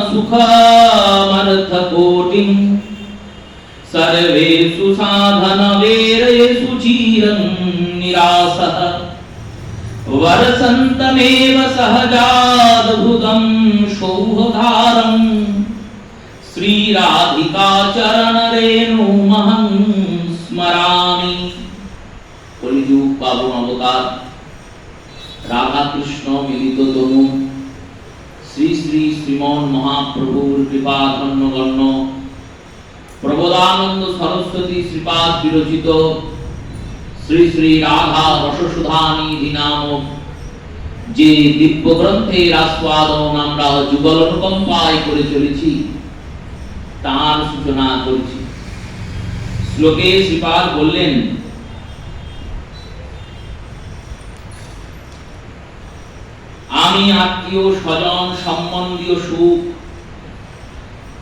सुखमर्थकोटिं सर्वेषु साधनवेरेषु चिरं निरासः वर्षन्तमेव सहजाद्भुतं शौभधारं श्रीराधिका चरणरेणुमहं स्मरामि। कलिजुग पावन अवतार राधा कृष्ण मिलित तनु श्री श्री श्रीमन महाप्रभुर कृपा धन्यगण्य प्रबोधानंद सरस्वती श्रीपाद विरचित श्री श्री राधा रससुधानिधि नामक जे दिव्य ग्रंथेर आस्वादन आमरा जुगल अनुकम्पाय करे चलेछि तार सूचना करछि। श्लोके श्रीपाद बोललेन, आमी आत्मीय स्वजन सम्बन्धीय सुख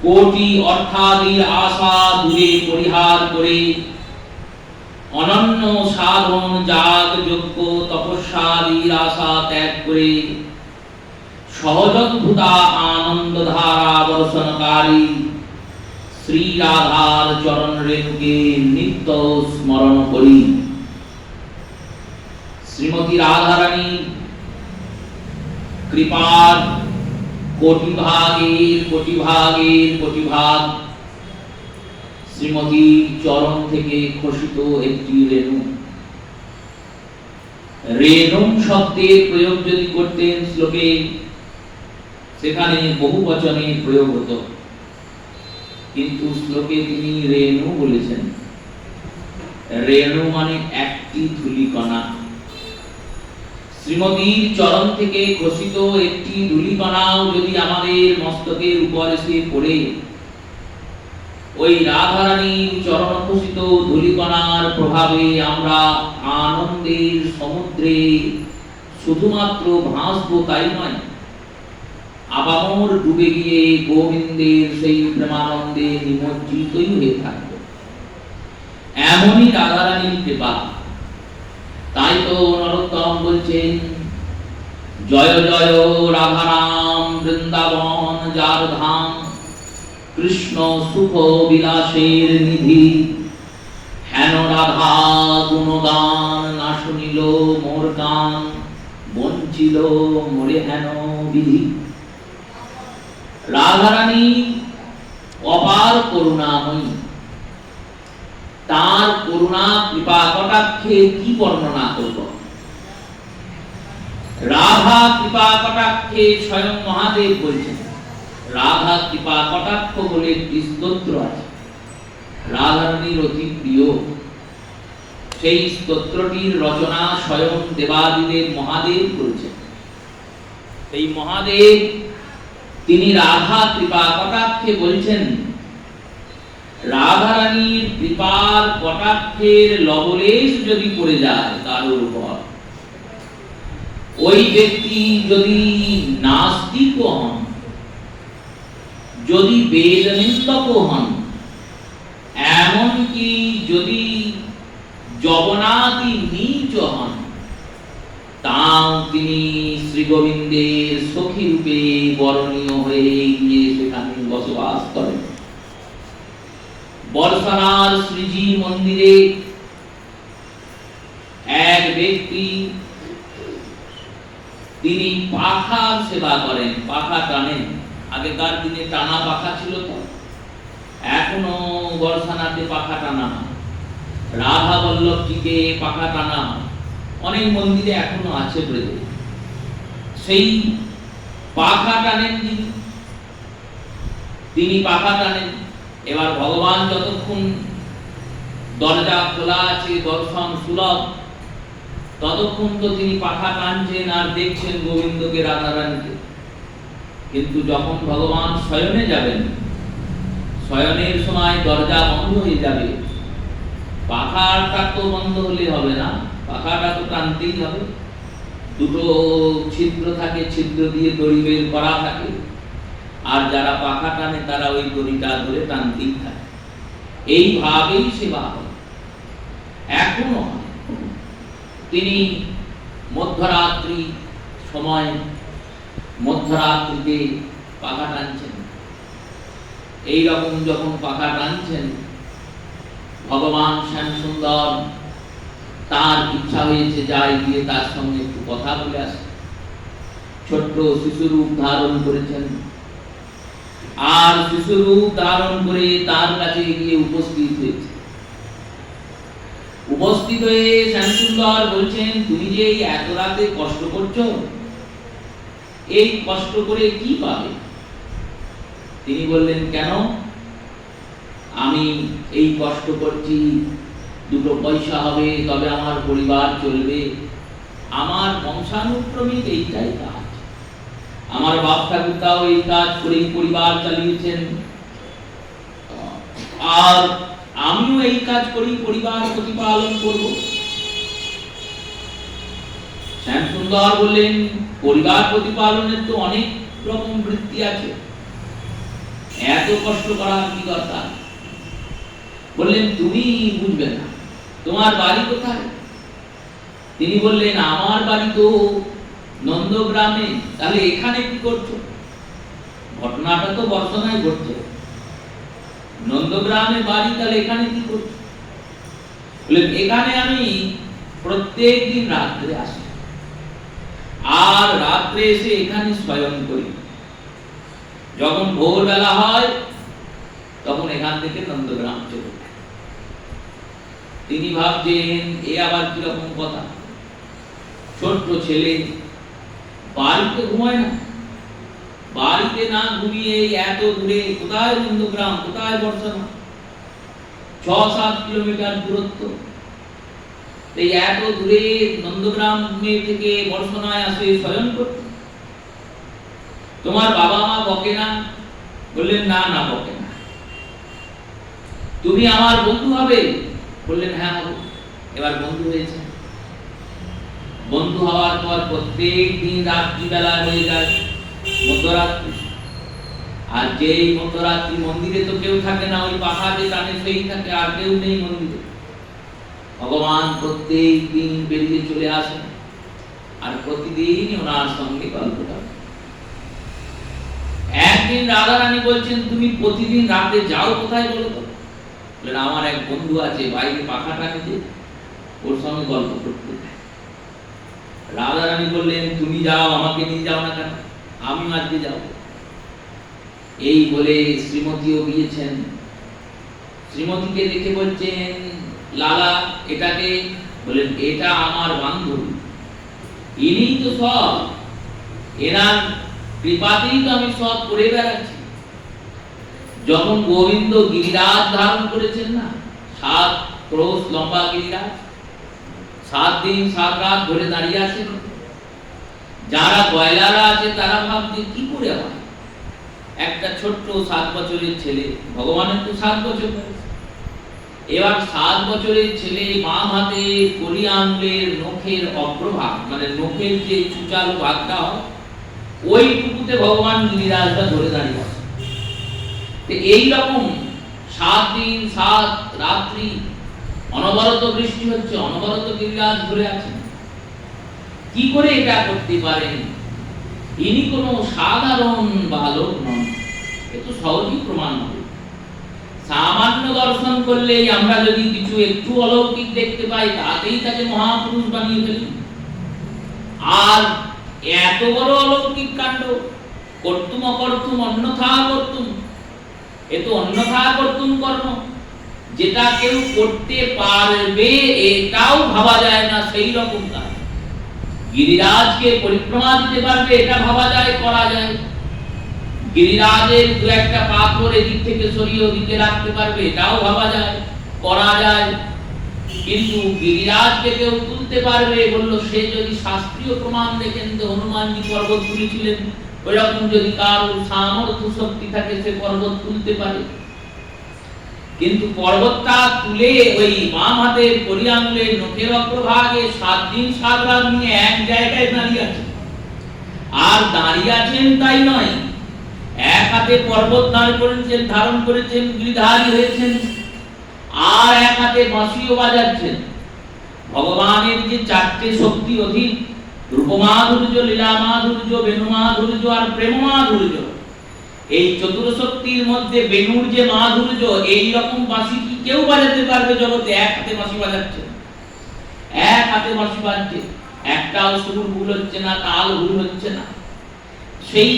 कोटि अर्थादिर आशा दूरे परिहार करे अनन्य साधन जाग यज्ञ तपस्यादिर आशा त्याग करे सहजोद्भूता आनंद धारा वर्षणकारी श्री राधार चरण रेणुके नित्य स्मरण करी। श्रीमती राधा रानी कृपार कोटि भाग श्रीमती चरण थेके खसित एकटी रेणु। रेणुम शब्देर प्रयोग यदि करतेन श्लोके सेखाने बहुवचने प्रयोग हतो, किन्तु श्लोके तिनि रेणु बोलेছেন। रेणु माने एकटी धूलिकणा। श्रीमतीर चरण থেকে খসিত একটি ধূলিকণাও যদি আমাদের মস্তকের উপর এসে পড়ে ওই রাধা রানীর চরণ খসিত ধূলিকণার প্রভাবে আমরা আনন্দের সমুদ্রে শুধুমাত্র ভাসবো তাই নয়, আবামর ডুবে গিয়ে গোবিন্দের সেই প্রেমানন্দে নিমজ্জিতই হয়ে থাকবো। এমনই রাধা রানীর কৃপা। তাই তো নরোত্তম বলছেন, জয় জয় রাধা রাম বৃন্দাবন যার ধাম, কৃষ্ণ সুখ বিলাসের নিধি, হেন রাধা গুণগান না শুনিল মোর গান, বঞ্চিল মোরে হেন বিধি। রাধা রানী অপার করুণাময়ী, তার করুণা কৃপা কটাক্ষে কি বর্ণনা করব। রাধা কৃপা কটাক্ষে স্বয়ং মহাদেব বলছেন। রাধা কৃপা কটাক্ষ বলে একটি স্তোত্র আছে, রাধা রানীর অতি প্রিয়। সেই স্তোত্রটির রচনা স্বয়ং দেবাদিদেব মহাদেব করেছেন। এই মহাদেব তিনি রাধা কৃপা কটাক্ষে বলছেন, রাধা রানীর কৃপার কটাক্ষের লবলেশ যদি পড়ে যায় কারোর উপর, ওই ব্যক্তি যদি নাস্তিক হন, যদি বেদ নিন্দক হন, এমনকি যদি যবনাদি নীচ হন, তাও তিনি শ্রী গোবিন্দের সখী রূপে বরণীয় হয়ে গিয়ে সেখানে বসবাস করেন। বর্ষানার শ্রীজি মন্দিরে এক ব্যক্তি তিনি পাখার সেবা করেন, পাখা টানেন। আগেকার দিনে টানা পাখা ছিল তো, এখনো বর্ষানাতে পাখা টানা হয়, রাধা বল্লভজিকে পাখা টানা হয়, অনেক মন্দিরে এখনো আছে ব্রজে। সেই পাখা টানেন তিনি পাখা টানেন। এবার ভগবান যতক্ষণ দরজা খোলা আছে, দর্শন সুলভ, ততক্ষণ তো তিনি পাখা টানছেন আর দেখছেন গোবিন্দকে, রাধা রানীকে। কিন্তু যখন ভগবান শয়নে যাবেন, শয়নের সময় দরজা বন্ধ হয়ে যাবে, পাখাটা তো বন্ধ হলে হবে না, পাখাটা তো টানতেই হবে। দুটো ছিদ্র থাকে, ছিদ্র দিয়ে দড়ি বের করা থাকে, আর যারা পাখা টানে তারা ওই দড়িটা ধরে টানতেই থাকে। এইভাবেই সেবা হয়, এখনো হয়। তিনি মধ্যরাত্রি সময় মধ্যরাত্রিতে পাখা টানছেন। এইরকম যখন পাখা টানছেন, ভগবান শ্যাম সুন্দর তার ইচ্ছা হয়েছে যাই গিয়ে তার সঙ্গে একটু কথা বলে আসে। ছোট্ট শিশুরূপ ধারণ করেছেন, আর শিশুরূপ ধারণ করে তার কাছে গিয়ে উপস্থিত হয়েছে। উপস্থিত হয়ে শ্যামসুন্দর বলছেন, তুমি যে এত রাতে কষ্ট করছো, এই কষ্ট করে কি পাবে? তিনি বললেন, কেন? আমি এই কষ্ট করছি, দুটো পয়সা হবে, তবে আমার পরিবার চলবে, আমার বংশানুক্রমিক এইটাই কাজ। আমার বাপ ঠাকুরদাও এই কাজ করেই পরিবার চালিয়েছেন, আর আমিও এই কাজ করেই পরিবার প্রতিপালন করব। শ্যামসুন্দর বললেন, পরিবার প্রতিপালনের তো অনেক রকম বৃত্তি আছে, এত কষ্ট করার কি দরকার? বললেন, তুমি বুঝবে না, তোমার বাড়ি কোথায়? তিনি বললেন, আমার বাড়ি তো নন্দগ্রামে। তাহলে এখানে কি করছো? ঘটনাটা তো বর্ষনায় ঘটছে, নন্দগ্রামে বাড়ি, তাহলে এখানে কি করছো? বললেন, এখানে আমি প্রত্যেক দিন রাত্রে আসি, আর রাত্রে এসে এখানে শয়ন করি। যখন ভোরবেলা হয় তখন এখান থেকে নন্দগ্রাম চলে যায়। তিনি ভাবছেন, এ আবার কিরকম কথা? ছোট্ট ছেলে বাড়িতে ঘুমায় না, বাড়িতে না ঘুমিয়ে এত দূরে, কোথায় নন্দগ্রাম, কোথায় বর্ষনা, 6-7 কিলোমিটার দূরত্ব, এই এত দূরে নন্দগ্রাম থেকে বর্ষনায় আসে শয়ন করতে। তোমার বাবা মা বকে না? বললেন, না না, বকে না। তুমি আমার বন্ধু হবে? বললেন, হ্যাঁ হবো। এবার বন্ধু হয়েছে। বন্ধু হওয়ার পর প্রত্যেক দিন রাত্রিবেলা হয়ে যায় মধ্যরাত্রি, আর যেই মধ্যরাত্রি মন্দিরে তো কেউ থাকে না, ওই পাখা যে টানে সেই থাকে, আর কেউ নেই মন্দিরে। ভগবান প্রত্যেক দিন বেরিয়ে চলে আসেন, আর প্রতিদিন ওনার সঙ্গে গল্প করেন। একদিন রাধারানী বলছেন, তুমি প্রতিদিন রাতে যাও কোথায় বলো তো? বললেন, আমার এক বন্ধু আছে, বাইরে পাখা টানে, ওর সঙ্গে গল্প করতে যায়। রাধারানী বললেন, তুমি যাও, আমাকে নিয়ে যাও না কেন? আমি আজকে যাব। এই বলে শ্রীমতীও গিয়েছেন। শ্রীমতীকে দেখে বলছেন, লালা, এটাকে? বলেন, এটা আমার বান্ধবী, ইনি তো সব, এনার কৃপাতেই তো আমি সব করে বেড়াচ্ছি। যখন গোবিন্দ গিরিরাজ ধারণ করেছেন না, 7 ক্রোশ লম্বা গিরিরাজ, 7 দিন 7 রাত ধরে দাঁড়িয়ে আছেন। যারা গয়লারা আছে তারা ভাবছে, কি করে হয়? একটা ছোট্ট 7 বছরের ছেলে, ভগবানের তো 7 বছর বয়স, এবার 7 বছরের ছেলে বাম হাতে কড়ি আঙুলের নখের অগ্রভাগ, মানে নখের যে চুচালো ভাগটা হয়, ওইটুকুতে ভগবান গিরিরাজটা ধরে দাঁড়িয়ে আছে। এইরকম 7 দিন 7 রাত্রি অনবরত বৃষ্টি হচ্ছে, অনবরত গিরিরাজ ধরে আছেন। কি করে এটা করতে পারেন? ইনি কোনো সাধারণ বালক নন, এ তো সহজেই প্রমাণ হবে। সামান্য দর্শন করলেই আমরা যদি কিছু একটু অলৌকিক দেখতে পাই, তাতেই তাকে মহাপুরুষ বানিয়ে ফেলি। আর এত বড় অলৌকিক কাণ্ড, কর্তুম অকর্তুম অন্যথা কর্তুম, এ তো অন্যথা কর্তুম কর্ম, যেটা কেউ করতে পারবে এটাও ভাবা যায় না, সেই রকম কাজ। গিরিরাজকে পরিক্রমা দিতে পারবে এটা ভাবা যায়, করা যায়। গিরিরাজের দু একটা পাথর এদিক থেকে সরিয়ে ওদিকে রাখতে পারবে এটাও ভাবা যায়, করা যায়। কিন্তু গিরিরাজকে কেউ তুলতে পারবে, বললো সে যদি শাস্ত্রীয় প্রমাণ দেখেন যে হনুমানজি পর্বত তুলেছিলেন, ওইরকম যদি কারোর সামর্থ্য শক্তি থাকে সে পর্বত তুলতে পারে। কিন্তু পর্বতটা তুলে ওই বাম হাতের কড়ি আঙুলের নখের অগ্রভাগে 7 দিন 7 রাত নিয়ে এক জায়গায় দাঁড়িয়ে আছে। আর দাঁড়িয়ে আছেন তাই নয়, এক হাতে পর্বত ধারণ করেছেন, গিরিধারী হয়েছেন, আর এক হাতে বাঁশিও বাজাচ্ছেন। ভগবানের যে 4টে শক্তি অধিক, রূপমাধুর্য, লীলা মাধুর্য, বেণু মাধুর্য আর প্রেম মাধুর্য, এই চতুর্শক্তির মধ্যে বেণুর যে মাধুর্য, এই রকম বাঁশি কি কেউ বাজাতে পারবে জগতে? এক হাতে বাঁশি বাজাচ্ছে, এক হাতে বাঁশি বাজছে, একটাও সুর ভুল হচ্ছে না, তাল ভুল হচ্ছে না। সেই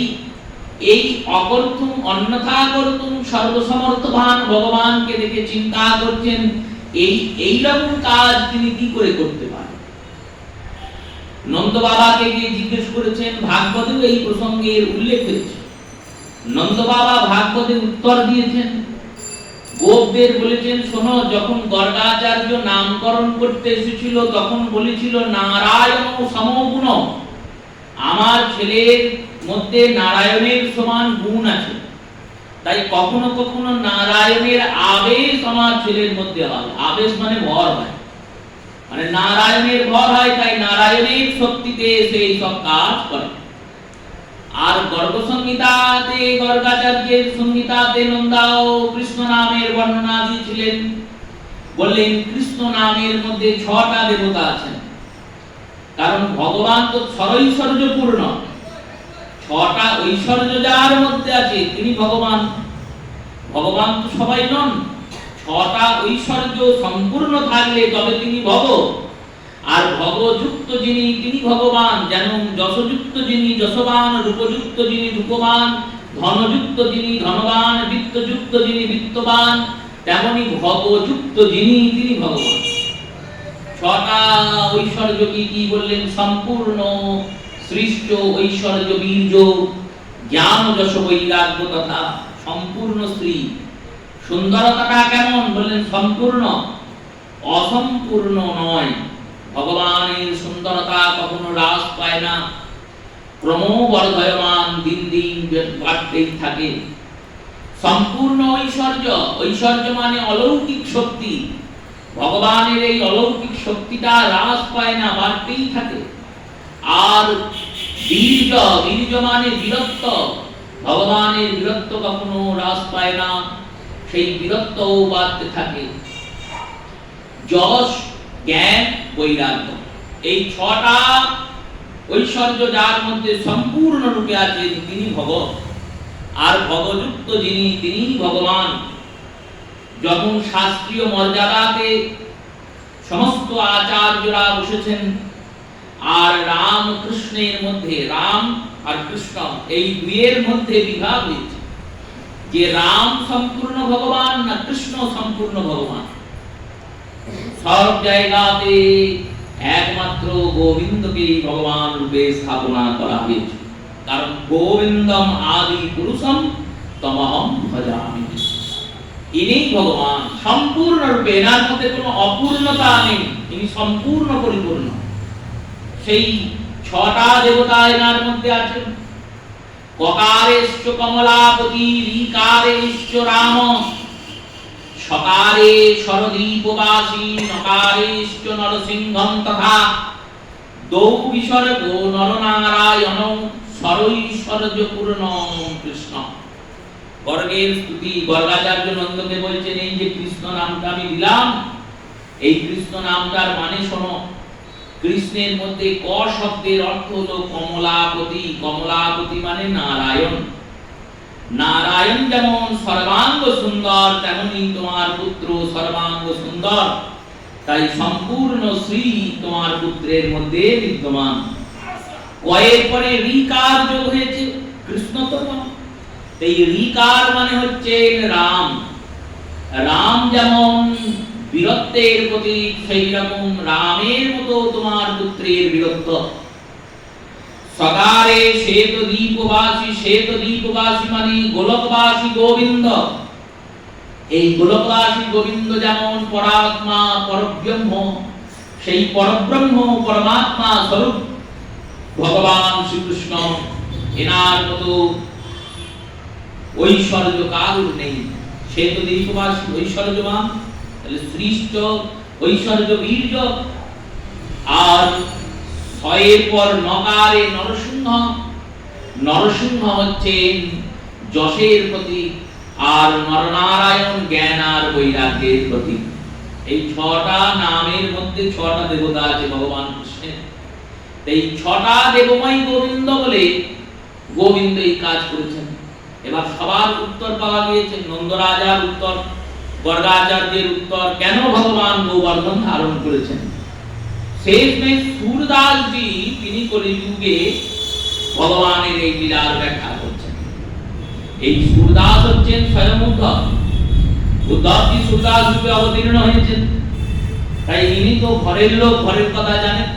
এই অকর্তুম অন্যথা কর্তুম সর্বসমর্থবান ভগবানকে দেখে চিন্তা করছেন এই রকম কাজ তিনি কি করে করতে পারেন। নন্দ বাবাকে গিয়ে জিজ্ঞেস করেছেন, ভাগবতেও এই প্রসঙ্গের উল্লেখ হয়েছে। নন্দ বাবা ভাগবতে উত্তর দিয়েছেন, গোপদের বলেছেন, শোনো, যখন গর্গাচার্য নামকরণ করতে এসেছিল তখন বলেছিল নারায়ণ সমগুণ, আমার ছেলের মধ্যে নারায়ণের সমান গুণ আছে, তাই কখনো কখনো নারায়ণের আবেশ আমার ছেলের মধ্যে হয়। আবেশ মানে ভর হয়, মানে নারায়ণের ভর হয়, তাই নারায়ণের শক্তিতে সেই সব কাজ করে। আর গর্গ সংহিতাতে, গর্গাচার্যের সংহিতাতে নন্দাও কৃষ্ণ নামের বর্ণনা দিয়েছিলেন, বললেন কৃষ্ণ নামের মধ্যে 6টা দেবতা আছেন, কারণ ভগবান তো সরৈশ্বর্যপূর্ণ। 6টা ঐশ্বর্য যার মধ্যে আছে তিনি ভগবান। ভগবান তো সবাই নন, 6টা ঐশ্বর্য সম্পূর্ণ থাকলে তবে তিনি ভগ। আর ভগযুক্ত যিনি তিনি ভগবান, যেমন যশযুক্ত যিনি যশবান, রূপযুক্ত যিনি রূপবান, ধনযুক্ত যিনি ধনবান, বিত্তযুক্ত যিনি বিত্তবান, তেমনি ভগযুক্ত যিনি তিনি ভগবান। 6টা ঐশ্বর্য কি কি বললেন? সম্পূর্ণ সৃষ্ট ঐশ্বর্য বীর্য, জ্ঞান যশ বৈরাগ্য তথা সম্পূর্ণ শ্রী। সুন্দরতাটা কেমন? বললেন সম্পূর্ণ, অসম্পূর্ণ নয়। ভগবানের সুন্দরতা কখনো হ্রাস পায় না, ক্রমবর্ধমান, দিন দিন বাড়তেই থাকে। সম্পূর্ণ ঐশ্বর্য, ঐশ্বর্য মানে অলৌকিক শক্তি। ভগবানের এই অলৌকিক শক্তিটা হ্রাস পায় না, বাড়তেই থাকে। আর বীর্য, বীর্য মানে বীরত্ব, ভগবানের বীরত্ব কখনো হ্রাস পায় না, সেই বীরত্বও বাড়তে থাকে। যশ, জ্ঞান, বৈরাগ্য, এই 6টা ঐশ্বর্য যার মধ্যে সম্পূর্ণ রূপে আছে তিনি ভগ। আর ভগযুক্ত যিনি তিনি ভগবান। যখন শাস্ত্রীয় মর্যাদাতে সমস্ত আচার্যরা বসেছেন, আর রাম কৃষ্ণের মধ্যে, রাম আর কৃষ্ণ এই দুইয়ের মধ্যে বিভাগ হয়েছে যে রাম সম্পূর্ণ ভগবান না কৃষ্ণ সম্পূর্ণ ভগবান। সব জায়গাতে একমাত্র গোবিন্দকেই ভগবান রূপে স্থাপনা করা হয়েছে, কারণ গোবিন্দম আদি পুরুষম তমহম ভজামি। ইনি ভগবান সম্পূর্ণ রূপে, এনার মধ্যে কোনো অপূর্ণতা নেই, ইনি সম্পূর্ণ পরিপূর্ণ। সেই 6টা দেবতা এনার মধ্যে আছেন। ককারেশ্চ কমলাপতি, ঋকারেশ্চ রাম, সকারে শরদীপবাসী, নকারেশ্চ নরসিংহম তথা দৌ বিসর্গ নরনারায়ণ সরৈশ্বর্যপূর্ণ কৃষ্ণ। গর্গের স্তুতি গর্গাচার্য নন্দকে বলছেন, এই যে কৃষ্ণ নামটা আমি দিলাম, এই কৃষ্ণ নামটার মানে শোনো। কৃষ্ণের মধ্যে ক শব্দের অর্থ হলো কমলাপতি। কমলাপতি মানে নারায়ণ। নারায়ণ যেমন সর্বাঙ্গ সুন্দর, তেমনি তোমার পুত্র সর্বাঙ্গ সুন্দর, তাই সম্পূর্ণ শ্রী তোমার পুত্রের মধ্যে বিদ্যমান। কয়ের পরে ঋকার যোগ হয়েছে, কৃষ্ণ তো এই ঋকার মানে হচ্ছে রাম। রাম যেমন বীরত্বের প্রতীক, সেই রকম রামের মতো তোমার পুত্রের বীরত্ব। সকারে শ্বেত দ্বীপবাসী, শ্বেত দ্বীপবাসী মানে গোলকবাসী গোবিন্দ। এই গোলকবাসী গোবিন্দ যেমন পরাত্মা পরব্রহ্ম, সেই পরব্রহ্ম পরমাত্মা স্বরূপ ভগবান শ্রীকৃষ্ণ, এনার মতো ঐশ্বর্য কারুর নেই। শ্বেত দ্বীপবাসী ঐশ্বর্যবান, তাহলে সৃষ্ট ঐশ্বর্য বীর্য। আর 6 পর নকারে নরসিংহ, নরসিংহ হচ্ছেন যশের প্রতীক, আর নরনারায়ণ জ্ঞান আর বৈরাগ্যের প্রতীক। এই 6টা নামের মধ্যে 6টা দেবতা আছে ভগবান কৃষ্ণের। এই 6টা দেবময় গোবিন্দ বলে গোবিন্দ এই কাজ করেছেন। এবার সবার উত্তর পাওয়া গিয়েছে, নন্দরাজার উত্তর, গর্গাচার্যের উত্তর, কেন ভগবান গোবর্ধন ধারণ করেছেন। শেষমেশ সূরদাসজি তিনি কলিযুগে ভগবানের এই লীলার ব্যাখ্যা করছেন। এই সূরদাস হচ্ছেন স্বয়ং উদ্ধব। উদ্ধবজি সূরদাস রূপে অবতীর্ণ হয়েছেন, তাই ইনি তো ঘরের লোক, ঘরের কথা জানেন।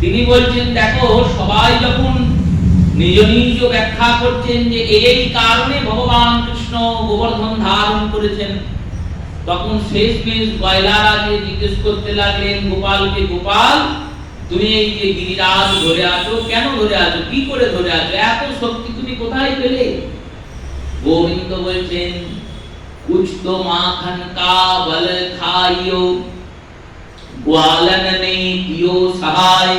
তিনি বলছেন দেখো, সবাই যখন নিজ নিজ ব্যাখ্যা করছেন যে এই কারণে ভগবান কৃষ্ণ গোবর্ধন ধারণ করেছেন, তখন শেষমেশ গয়লারাজে জিজ্ঞেস করতে লাগলেন গোপালকে, গোপাল তুমি এই যে গিরিরাজ ধরে আছো, কেন ধরে আছো, কি করে ধরে আছো, এত শক্তি তুমি কোথায় পেলে? গোবিন্দ বলছেন कुछ तो माखन का बल खाइयो, ग्वालन ने कियो सहाय,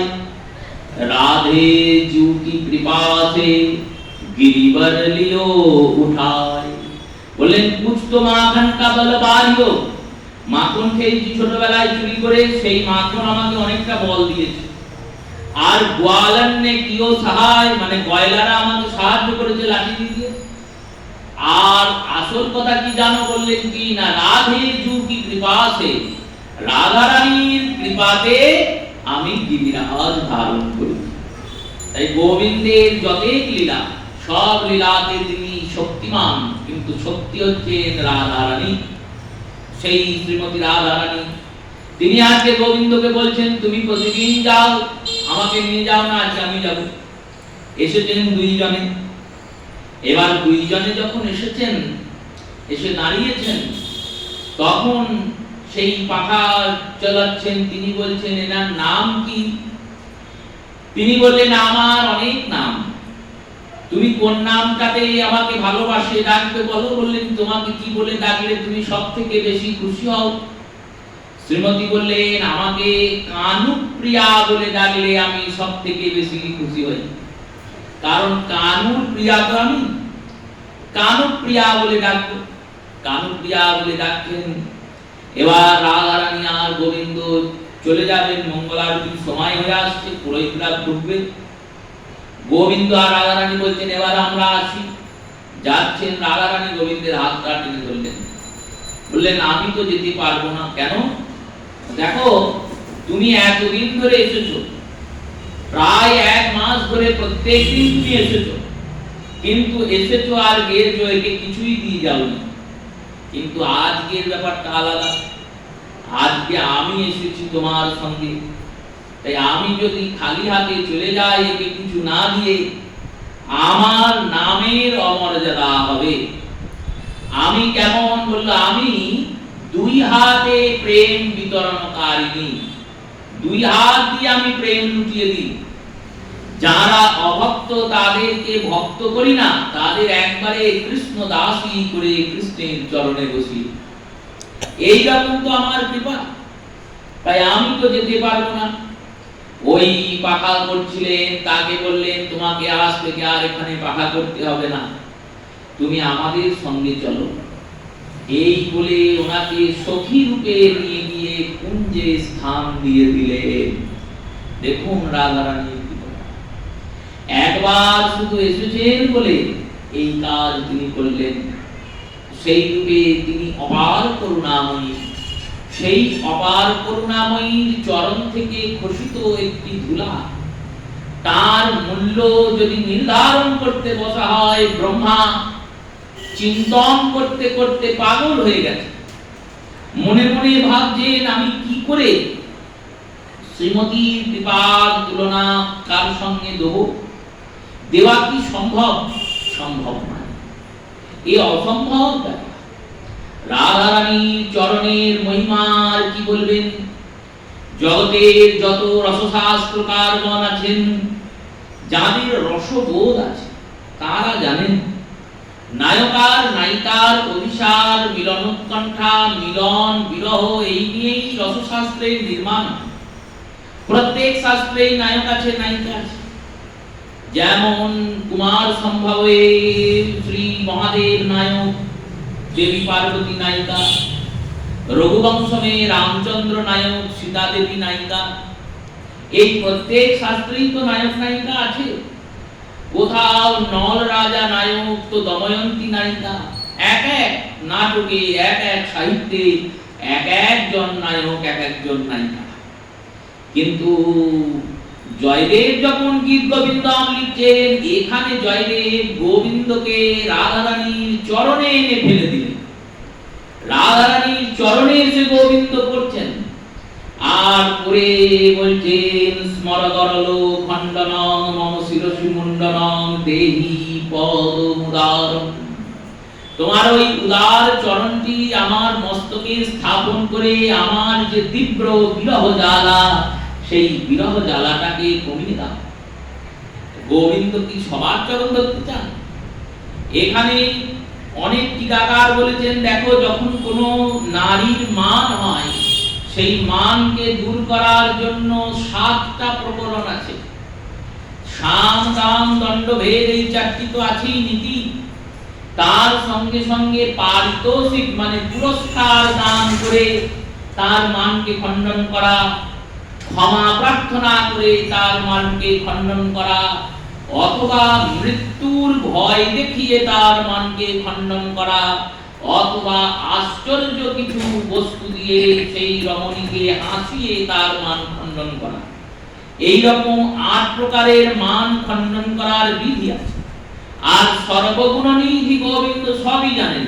राधे जू की कृपा से गिरिवर लियो उठाए। বললেন कुछ तो माखन का बल बारियो, মাখন খেয়েছি ছোটবেলায় চুরি করে, সেই মাখন আমাকে অনেকটা বল দিয়েছে। আর গোয়ালন নে কিও সহায়, মানে গয়লারা আমাকে সাহায্য করেছে লাঠি দিয়ে। আর আসল কথা কি জানো, বললেন কি না, রাধে জু কি কৃপা সে, রাধা রানীর কৃপাতে আমি গিরিরাজ ধারণ করেছি। তাই গোবিন্দের যতেক লীলা, সব লীলাতে তিনি শক্তিমান, কিন্তু শক্তি হচ্ছেন রাধা রানী, সেই শ্রীমতী রাধা রানী। তিনি আজকে গোবিন্দকে বলছেন তুমি প্রতিদিন যাও, আমাকে নিয়ে যাও না, আজকে আমি যাব। এসেছেন দুইজনে। এবার দুইজনে যখন এসেছেন, এসে দাঁড়িয়েছেন, তখন সেই পাখা চালাচ্ছেন তিনি বলছেন এনার নাম কি? তিনি বললেন আমার অনেক নাম, তুমি কোন নামটাতে আমাকে ভালোবাসে ডাকবে বলো। বললেন তোমাকে কি বলে ডাকলে তুমি সব থেকে বেশি খুশি হও? শ্রীমতী বললেন আমাকে কানুপ্রিয়া বলে ডাকলে আমি সব থেকে বেশি খুশি হই, কারণ কানুর প্রিয়া তো আমি, কানুপ্রিয়া বলে ডাকবো। কানুপ্রিয়া বলে ডাকছেন। এবার রাধা রানী আর গোবিন্দ চলে যাবেন, মঙ্গলারতির সময় হয়ে আসছে, পুরোহিতরা ঢুকবে। গোবিন্দ আর রাধা রানী বলছেন এবার আমরা আসি। যাচ্ছেন, রাধা রানী গোবিন্দের হাতটা টেনে ধরলেন, বললেন আমি তো যেতে পারবো না। কেন? দেখো তুমি এতদিন ধরে এসেছো, প্রায় 1 মাস ধরে প্রত্যেক দিন তুমি এসেছো, কিন্তু এসেছো আর গিয়েছো, একে কিছুই দিয়ে যাওনি। কিন্তু আজকের ব্যাপারটা আলাদা, আজকে আমি এসেছি তোমার সঙ্গে, তাই আমি যদি খালি হাতে চলে যাই, একে কিছু না দিয়ে, আমার নামের অমর্যাদা হবে। আমি কেমন বললো, আমি 2 হাতে প্রেম বিতরণকারিণী, 2 হাত দিয়ে আমি প্রেম লুটিয়ে দিই। যারা অভক্ত তাদেরকে ভক্ত করি না, তাদের একবারে কৃষ্ণ দাসী করে কৃষ্ণের চরণে বসি। এইরকম তো আমার কৃপা, তাই আমি তো যেতে পারবো না। ওই পাখা করছিলেন, তাকে বললেন তোমাকে আজ থেকে আর এখানে পাখা করতে হবে না, তুমি আমাদের সঙ্গে চলো। এই বলে ওনাকে সখী রূপে নিয়ে গিয়ে কুঞ্জে স্থান দিয়ে দিলেন। দেখুন রাধা রানী একবার শুধু এসেছেন বলে এই কাজ তিনি করলেন। সেই রূপে তিনি অপার করুণাময়ী, সেই অপার করুণাময়ীর চরণ থেকে খসিত একটি ধুলা, তার মূল্য যদি নির্ধারণ করতে বসা হয়, ব্রহ্মা চিন্তন করতে করতে পাগল হয়ে গেছে। মনে মনে ভাবছেন আমি কি করে শ্রীমতীর কৃপার তুলনা কার সঙ্গে দেব? দেওয়া কি সম্ভব? সম্ভব নয়, এই অসম্ভব ব্যাপার। রাধা রানীর চরণের মহিমার কি বলবেন? জগতের যত রসশাস্ত্রকারগণ আছেন, যাদের রসবোধ আছে, তারা জানেন নায়কার নায়িকার অভিসার, মিলনোৎকণ্ঠা, মিলন বিরহ, এই নিয়েই রসশাস্ত্রের নির্মাণ। প্রত্যেক শাস্ত্রেই নায়ক আছে, নায়িকা আছে। যেমন কুমার সম্ভবে শ্রী মহাদেব নায়ক, দেবী পার্বতী নায়িকা, রঘুবংশমে রামচন্দ্র নায়ক, সীতা দেবী নায়িকা। এই প্রত্যেক শাস্ত্রেই তো নায়ক নায়িকা আছে। কোথাও নল রাজা নায়ক তো দময়ন্তী নায়িকা, এক এক নাটকে এক এক সাহিত্যে এক একজন নায়ক এক একজন নায়িকা। কিন্তু জয়দেব যখন গীত গোবিন্দম লিখছেন, এখানে জয়দেব গোবিন্দকে রাধারানীর চরণে এনে ফেলে দিলেন। রাধারানীর চরণে এসে গোবিন্দ পড়ছেন আর পরে বলছেন স্মরগরল খণ্ডনং মম শিরসি মুণ্ডনং দেহি পদমুদারম। তোমার ওই উদার চরণটি আমার মস্তকে স্থাপন করে আমার যে তীব্র বিরহ জ্বালা, সেই বিরহ জ্বালাটাকে কমিয়ে দাও। গোবিন্দ কি সবার চরণ ধরতে চান? এখানে অনেক টিকাকার বলেছেন, দেখো যখন কোনো নারীর মান হয়, সেই মানকে দূর করার জন্য 7টা প্রকরণ আছে। সাম দাম দণ্ড ভেদ, এই 4টি তো আছেই নীতি। তার সঙ্গে সঙ্গে পারিতোষিক মানে পুরস্কার দান করে তার মানকে খণ্ডন করা, ক্ষমা প্রার্থনা করে তার মানকে খণ্ডন করা, অথবা মৃত্যুর ভয় দেখিয়ে তার মানকে খণ্ডন করা, অথবা আশ্চর্য কিছু বস্তু দিয়ে সেই রমণীকে হাসিয়ে তার মান খণ্ডন করা। এই রকম 8 প্রকারের মান খণ্ডন করার বিধি আছে। আর সর্বগুণনিধি গোবিন্দ সবই জানেন,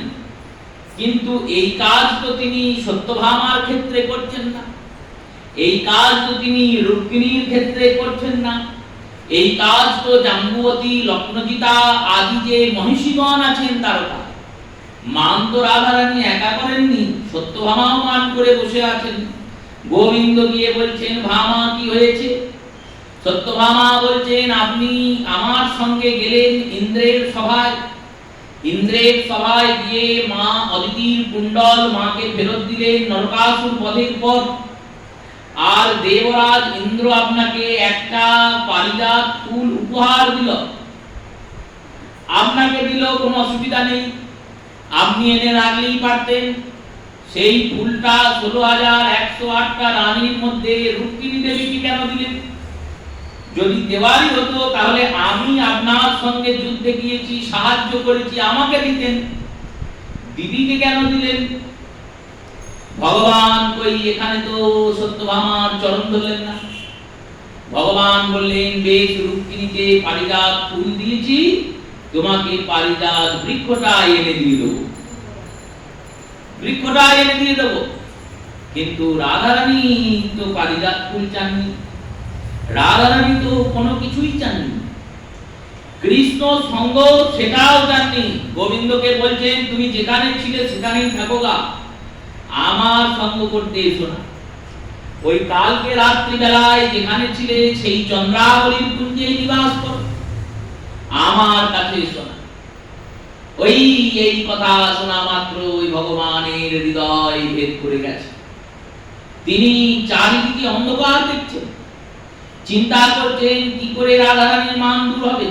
কিন্তু এই কাজ তো তিনি সত্যভামার ক্ষেত্রে করছেন না, এই কাজ তো তিনি রুক্মিণীর ক্ষেত্রে করছেন না, এই কাজ তো জাম্বুবতী লক্ষ্ণজিতা আদি যে মহিষীগণ আছেন তারকা মান তো রাধারানী একা করেননি, সত্যভামাও মান করে বসে আছেন। গোবিন্দ গিয়ে বলছেন, ভামা কি হয়েছে? সত্যভামা বলছেন, আপনি আমার সঙ্গে গেলেন ইন্দ্রের সভায়, ইন্দ্রের সভায় গিয়ে মা অদিতির কুণ্ডল মাকে ফেরত দিলেন নরকাসুর বধের পর। আর দেবরাজ ইন্দ্র আপনাকে একটা পারিজাত ফুল উপহার দিল, আপনাকে দিল, কোনো অসুবিধা নেই, আপনি এনে রাখলেই পারতেন। সেই ফুলটা 16,108টা রানীর মধ্যে রুক্মিণী দেবীকে কেন দিলেন? যদি দেওয়ারই হতো তাহলে আমি আপনার সঙ্গে যুদ্ধে গিয়েছি, সাহায্য করেছি, আমাকে দিতেন, দিদিকে কেন দিলেন? ভগবান কই এখানে তো সত্যভামার চরণ ধরলেন না। ভগবান বললেন, বেশ, রুক্মিণীকে পারিজাত ফুল দিয়েছি, তোমাকে পারিজাত বৃক্ষটা এনে দিয়ে দেবো, বৃক্ষটা এনে দিয়ে দেবো। কিন্তু রাধারানী তো পারিজাত ফুল চাননি, রাধারানী তো কোনো কিছুই চাননি, কৃষ্ণ সঙ্গ সেটাও চাননি। গোবিন্দকে বলছেন, তুমি যেখানে ছিলে সেখানেই থাকো গা, আমার সঙ্গ করতে এসো না। ওই কালকে রাত্রি বেলায় যেখানে ছিলে সেই চন্দ্রাবলীর কুঞ্জে নিবাস করো, আমার কাছে এসো না। ওই এই কথা শোনা মাত্র ওই ভগবানের হৃদয় ভেদ করে গেছে। তিনি চারিদিকে অন্ধকার দেখছেন, চিন্তা করছেন কি করে রাধারানীর মান দূর হবে।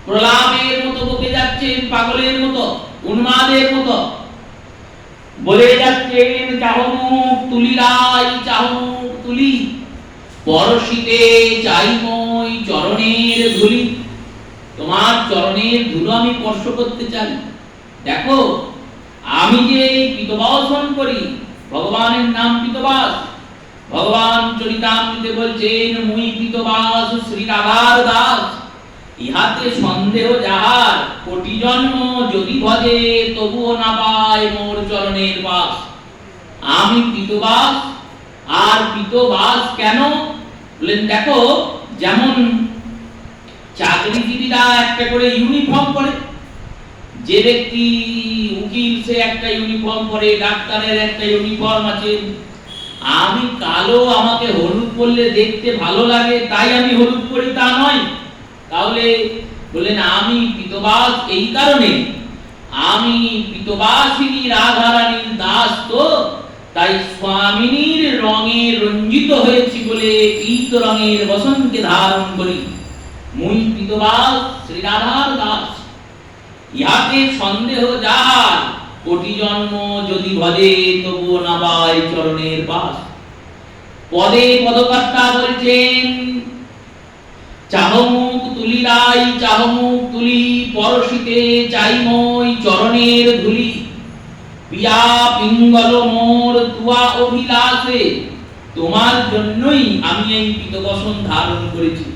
প্রলাপের মতো বকে যাচ্ছেন, পাগলের মতো, উন্মাদের মতো বলে যাচ্ছেন, চাহমুখ তুলিলাই চাহমুখ তুলি, পরশিতে চাইমই চরণের ধুলি। তোমার চরণের ধুলো আমি স্পর্শ করতে চাই। দেখো আমি যে পিতবাসন করি, ভগবানের নাম পিতবাস। ভগবান চরিতামৃতে বলছেন, মুই পিতবাস শ্রী রাধার দাস, ইহাতে সন্দেহ যাহার, কোটি জন্ম যদি ভজে তবুও না পায় মোর চরণের বাস। আমি পিতবাস। আর পিতবাস কেন বলেন? দেখো, যেমন চাকরিজীবীরা একটা করে ইউনিফর্ম পরে, যে ব্যক্তি উকিল সে একটা ইউনিফর্ম পরে, ডাক্তারের একটা ইউনিফর্ম আছে। আমি কালো, আমাকে হলুদ পরলে দেখতে ভালো লাগে তাই আমি হলুদ পরি তা নয়। তাহলে বলেন আমি পিতবাস এই কারণে, আমি পিতবাসিনী রাধারানীর দাস, তো তাই স্বামিনীর রঙে রঞ্জিত হয়েছি বলে পীত রঙের বসনকে ধারণ করি। মুই পিতবাস শ্রী রাধার দাস, ইহাতে সন্দেহ যাহার, কোটি জন্ম যদি ভজে তবুও না পায় চরণের বাস। পদে পদকর্তা বলছেন, চাহমুখ তুলি বিদায় চাহমুখ তুলি, পরশিতে চাইময় চরণের ধুলি। পিয়া পিঙ্গল মোর তুয়া অভিলাষে, তোমার জন্যই আমি এই পীতবসন ধারণ করেছি।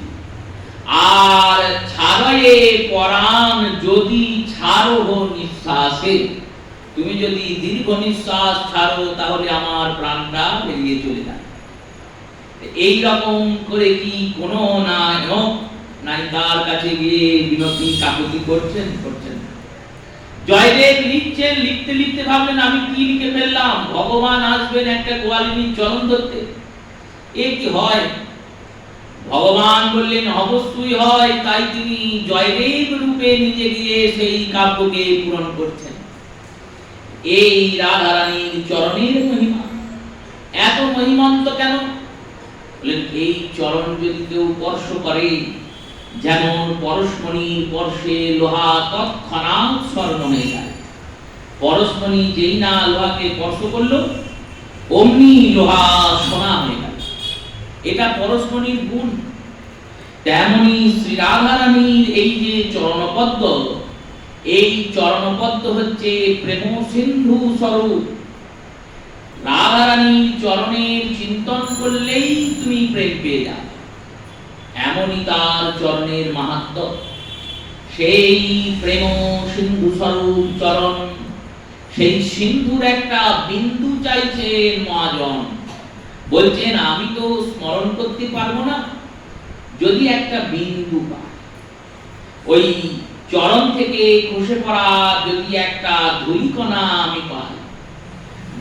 আর ছাড়য়ে পরাণ যদি ছাড়ো নিঃশ্বাসে, তুমি যদি দীর্ঘ নিঃশ্বাস ছাড়ো তাহলে আমার প্রাণটা বেরিয়ে চলে যায়। এই রকম করে কি কোনো নায়িকার কাছে গিয়ে বিনতি কাকুতি করছেন? জয়দেব লিখছেন, লিখতে লিখতে ভাবলেন আমি কি লিখে ফেললাম, ভগবান আসবেন একটা গোয়ালিনীর চরণ ধরতে, এ কি হয়? ভগবান বললেন অবশ্যই হয়, তাই তিনি জয়দেব রূপে নিজে গিয়ে সেই কাব্যকে পূরণ করছেন। এই রাধারানীর চরণের মহিমা এত মহিমন্ত কেন? বলেন এই চরণ যদি কেউ স্পর্শ করে, যেমন পরশমণির স্পর্শে লোহা তৎক্ষণাৎ স্বর্ণ হয়ে যায়। পরশমণি যেই না লোহাকে স্পর্শ করলো, অমনি লোহা সোনা হয়ে গেল। এটা পরশমণির গুণ। তেমনি শ্রী রাধারানীর এই যে চরণপদ্ম, এই চরণপদ্ম হচ্ছে প্রেম সিন্ধু স্বরূপ। রাধারানীর চরণের চিন্তন করলেই তুমি প্রেম পেয়ে যাবে, এমনই তার চরণের মাহাত্ম্য। সেই প্রেম সিন্ধু স্বরূপ চরণ, সেই সিন্ধুর একটা বিন্দু চাইছেন মহাজন। বলছেন আমি তো স্মরণ করতে পারবো না, যদি একটা বিন্দু পাই, ওই চরণ থেকে খসে পড়া যদি একটা ধূলিকণা আমি পাই।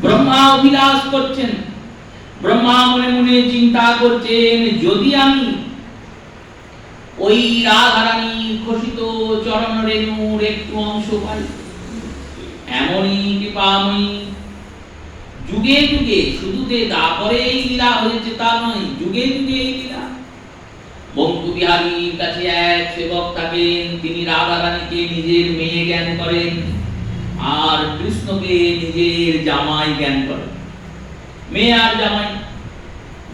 ব্রহ্মা অভিলাষ করছেন, ব্রহ্মা মনে মনে চিন্তা করছেন যদি আমি ওই রাধারানীর খসিত চরণ রেণুর একটু অংশ পাই। এমনই কৃপাময়ী যুগে যুগে, শুধু যে দাপরে এই লীলা হয়েছে তা নয়, যুগে যুগে এই লীলা। বঙ্কু বিহারীর কাছে এক সেবক থাকেন, তিনি রাধারানীকে নিজের মেয়ে জ্ঞান করেন আর কৃষ্ণকে নিজের জামাই জ্ঞান করেন। মেয়ে আর জামাই,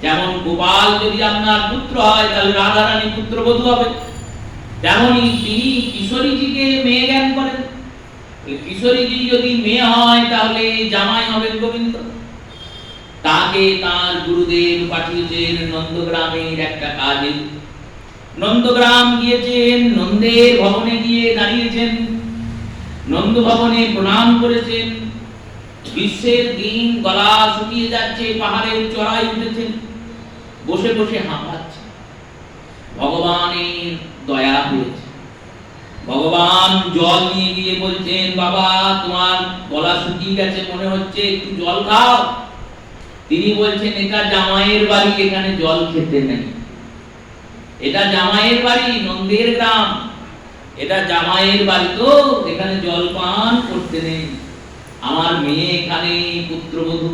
যেমন গোপাল যদি আপনার পুত্র হয় তাহলে রাধারানী পুত্রবধূ হবে, তেমনি তিনি কিশোরীজিকে মেয়ে জ্ঞান করেন। কিশোরীজি যদি মেয়ে হয় তাহলে জামাই হবেন গোবিন্দ। তাকে তার গুরুদেব পাঠিয়েছেন নন্দগ্রামের একটা কাজে। নন্দগ্রাম গিয়েছেন, নন্দের ভবনে গিয়ে দাঁড়িয়েছেন, নন্দ ভবনে প্রণাম করেছেন। গ্রীষ্মের দিন, গলা শুকিয়ে যাচ্ছে, পাহাড়ের চড়াই উঠেছেন, বসে বসে হাঁপাচ্ছে। ভগবানের দয়া হয়েছে, ভগবান জল নিয়ে গিয়ে বলছেন বাবা তোমার গলা শুকিয়ে গেছে মনে হচ্ছে, একটু জল খাও। তিনি বলছেন এটা জামাইয়ের বাড়ি, এখানে জল খেতে নেই। এটা জামাইয়ের বাড়ি, নন্দের গ্রাম, এটা জামাইয়ের বাড়ি, তো এখানে জল পান করতে নেই। আমার মেয়ে এখানে পুত্রবধূ।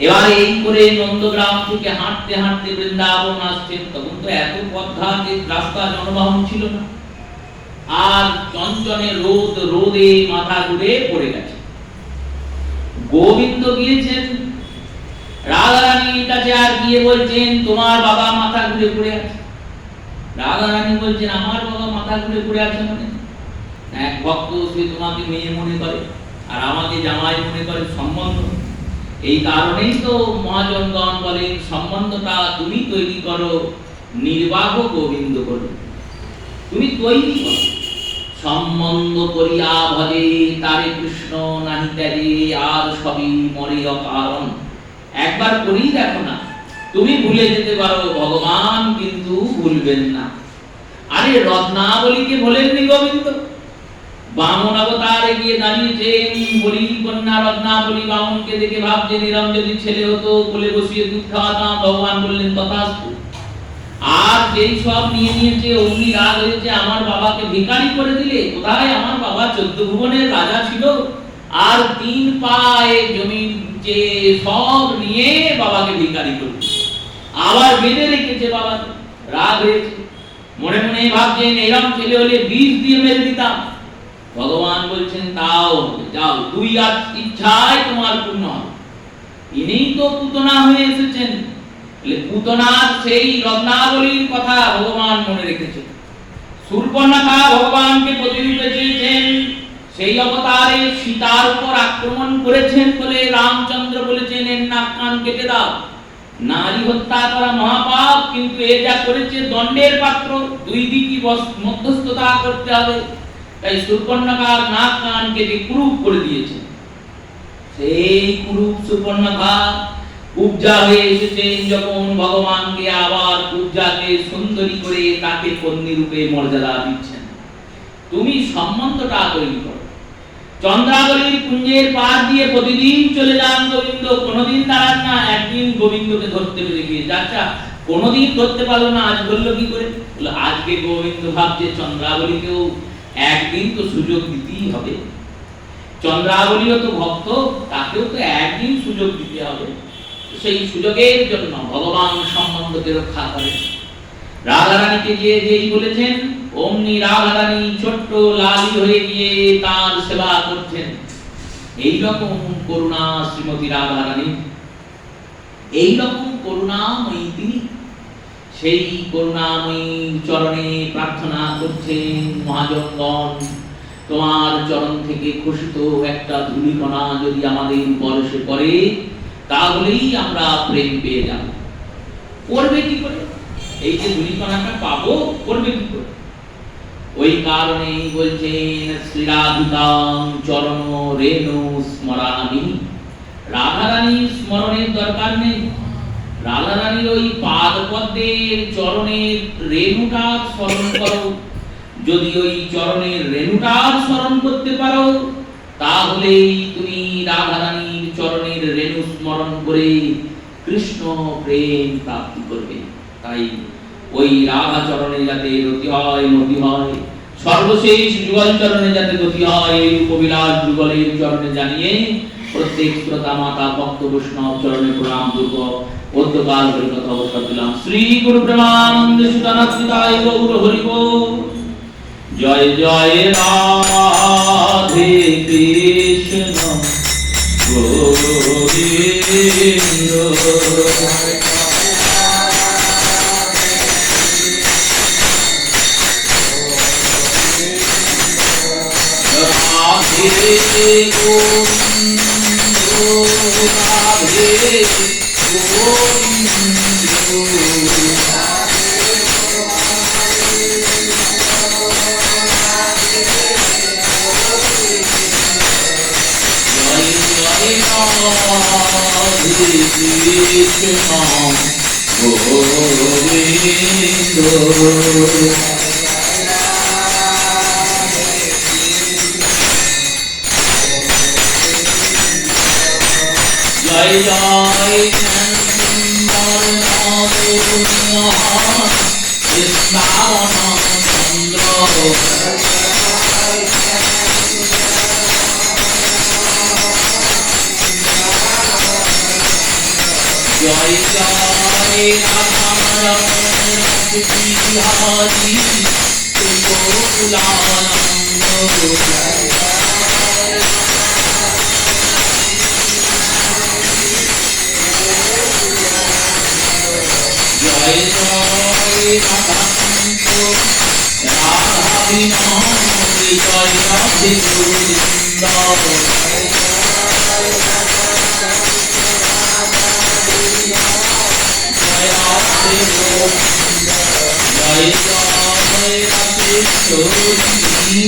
এবার এই করে নন্দগ্রাম থেকে হাঁটতে হাঁটতে বৃন্দাবন আসছেন। তখন তো এত পথঘাটের রাস্তা জনবাহন ছিল না, আর চঞ্চনে রোদে মাথা ঘুরে পড়ে গেছে। গোবিন্দ গিয়েছেন রাধারানীর কাছে, আর গিয়ে বলছেন তোমার বাবা মাথা ঘুরে পড়ে আছে। রাধারানী বলছেন আমার বাবা মাথা ঘুরে পড়ে আছে মানে? এক ভক্ত সে তোমাকে মেয়ে মনে করে আর আমাকে জামাই মনে করে, সম্বন্ধ। এই কারণেই তো মহাজনগণ বলেন সম্বন্ধটা তুমি তৈরি করো, নির্বাহ গোবিন্দ করো। তুমি তৈরি করো, সম্বন্ধ করিয়া ভজে তারে কৃষ্ণ নাহি ত্যাজে, আর সবই মরে অকারণ। একবার করেই দেখো না, তুমি ভুলে যেতে পারো, ভগবান কিন্তু ভুলবেন না। আরে রত্নাবলীকে ভোলেননি গোবিন্দ, বামন অবতারে গিয়ে দাঁড়িয়েছেন, বলি কন্যা রত্নাবলী বামনকে দেখে ভাবছেন এরম যদি ছেলে হতো কোলে বসিয়ে দুধ খাওয়াতাম। ভগবান বললেন তথাস্তু। আর যেই সব নিয়ে নিয়েছে, অগ্নি রাগ হয়েছে, আমার বাবাকে ভিখারি করে দিলে। কোথায় আমার বাবা 14 ভুবনের রাজা ছিল, আর 3 পায়ে জমি যে সব নিয়ে বাবাকে ভিখারি করে আবার বেঁধে রেখেছে। বাবা রাগ হয়েছে, মনে মনে ভাবছেন এরম ছেলে হলে বিষ দিয়ে মেরে দিতাম। ভগবান বলছেন তাও যাও, 2 ইচ্ছায় তোমার পূর্ণ হবে। ইনিই তো পুতনা হয়ে এসেছেন, পুতনার সেই রত্নাবলীর কথা ভগবান মনে রেখেছেন। শূর্পণখা ভগবানকে প্রতিরূপে চেয়েছেন, সেই অবতারে সীতার উপর আক্রমণ করেছেন বলে রামচন্দ্র বলেছেন এর নাক কান কেটে দাও। নারী হত্যা করা মহাপাপ, কিন্তু এ যা করেছে দণ্ডের পাত্র, দুই দিকই মধ্যস্থতা করতে হবে। তাই শূর্পণখার নাক কান কেটে কুরূপ করে দিয়েছে। সেই কুরূপ শূর্পণখা কুব্জা হয়ে এসেছেন যখন ভগবানকে আবার কুব্জাকে সুন্দরী করে তাকে পত্নী রূপে মর্যাদা দিচ্ছেন। তুমি সম্বন্ধটা তৈরি করো। চন্দ্রাবলীর কুঞ্জের পার দিয়ে প্রতিদিন চলে যান গোবিন্দ, কোনোদিন দাঁড়ান না। একদিন গোবিন্দকে ধরতে পেরে গিয়ে যাচ্ছা, কোনোদিন ধরতে পারলো না, আজ বললো কি করে? বললো আজকে গোবিন্দ ভাবছে চন্দ্রাবলীকেও একদিন তো সুযোগ দিতেই হবে। চন্দ্রাবলীও তো ভক্ত, তাকেও তো একদিন সুযোগ দিতে হবে। সেই সুযোগের জন্য ভগবান সম্বন্ধকে রক্ষা করেন। রাধারানীকে গিয়ে যেই বলেছেন, অমনি রাধারানী ছোট্ট লালি হয়ে গিয়ে তার সেবা করছেন। এইরকম করুণা শ্রীমতী রাধারানী, এইরকম করুণাময়ী তিনি। সেই করুণাময়ী চরণে প্রার্থনা করছেন, মহাজনগণ তোমার চরণ থেকে খসিত একটা ধূলিকণা যদি আমাদের উপর এসে পড়ে, তাহলেই আমরা প্রেম পেয়ে যাব। করবে কি করে? এই যে ধূলিকণাটা পাবো, করবে কি করে? ওই কারণেই বলছেন শ্রীরাধিকাং চরণ রেণু স্মরামি। রাধারানীর স্মরণের দরকার নেই, রাধারানীর ওই পাদ পদ্মের চরণের রেণুটা স্মরণ করো। যদি ওই চরণের রেণুটা স্মরণ করতে পারো, তাহলেই তুমি রাধারানীর চরণের রেণু স্মরণ করে কৃষ্ণ প্রেম প্রাপ্তি করবে। তাই ওই রাধা চরণে যাতে রতি হয়, মতি হয়, সর্বশেষ যুগল চরণে যাতে গতি হয়, এই উপবিলাস যুগলের চরণে জানিয়ে প্রত্যেক শ্রোতা মাতা ভক্ত বৈষ্ণব চরণে প্রণাম পূর্ব অদ্যকাল হরিকথা অবসর দিলাম। শ্রী গুরু প্রেমানন্দ সুতানাথিতায় গৌর হরি বল। জয় জয় রাধে কৃষ্ণ গোবিন্দ। জয় জয় জয় জয় রাধারমণ বিহারী গোকুলানন্দ। জয় জয় রাধাকান্ত রাধা বিনোদী জয় রাধে গোবিন্দ। জয় জয় রাধে চোরি মহিনী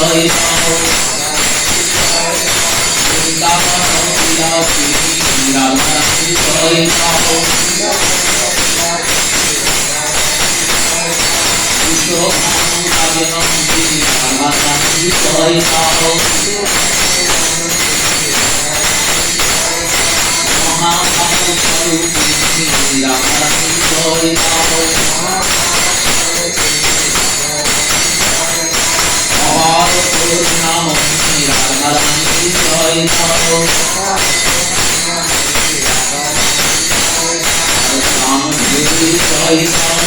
জয় রাম বৃন্দাবন বিলাসী রাধা রানী জয় রাম বিশ্বভানু রাজনন্দী রাধা রানী জয় রাম মহাভাব স্বরূপিণী রাধা রানী জয় রাম অপার করুণাময়ী রাধা রানী জয় রাম রামদেবী জয় রাম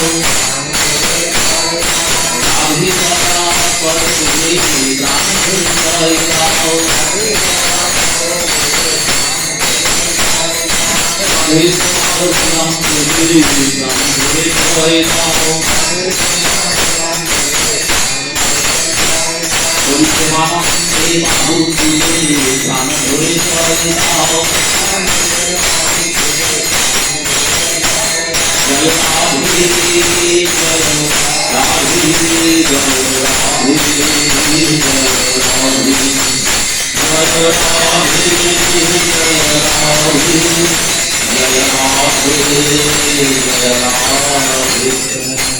রাধে সদা করতুলে রাম জয় রাম রাধে সদা করতুলে রাম জয় রাম পরিত্রাণান্তে বাহুতুলে রাম জয় রাম জয় রাধে জয় রাধে জয় রাধে জয় রাধে জয় রাধে জয় রাধে জয় রাধে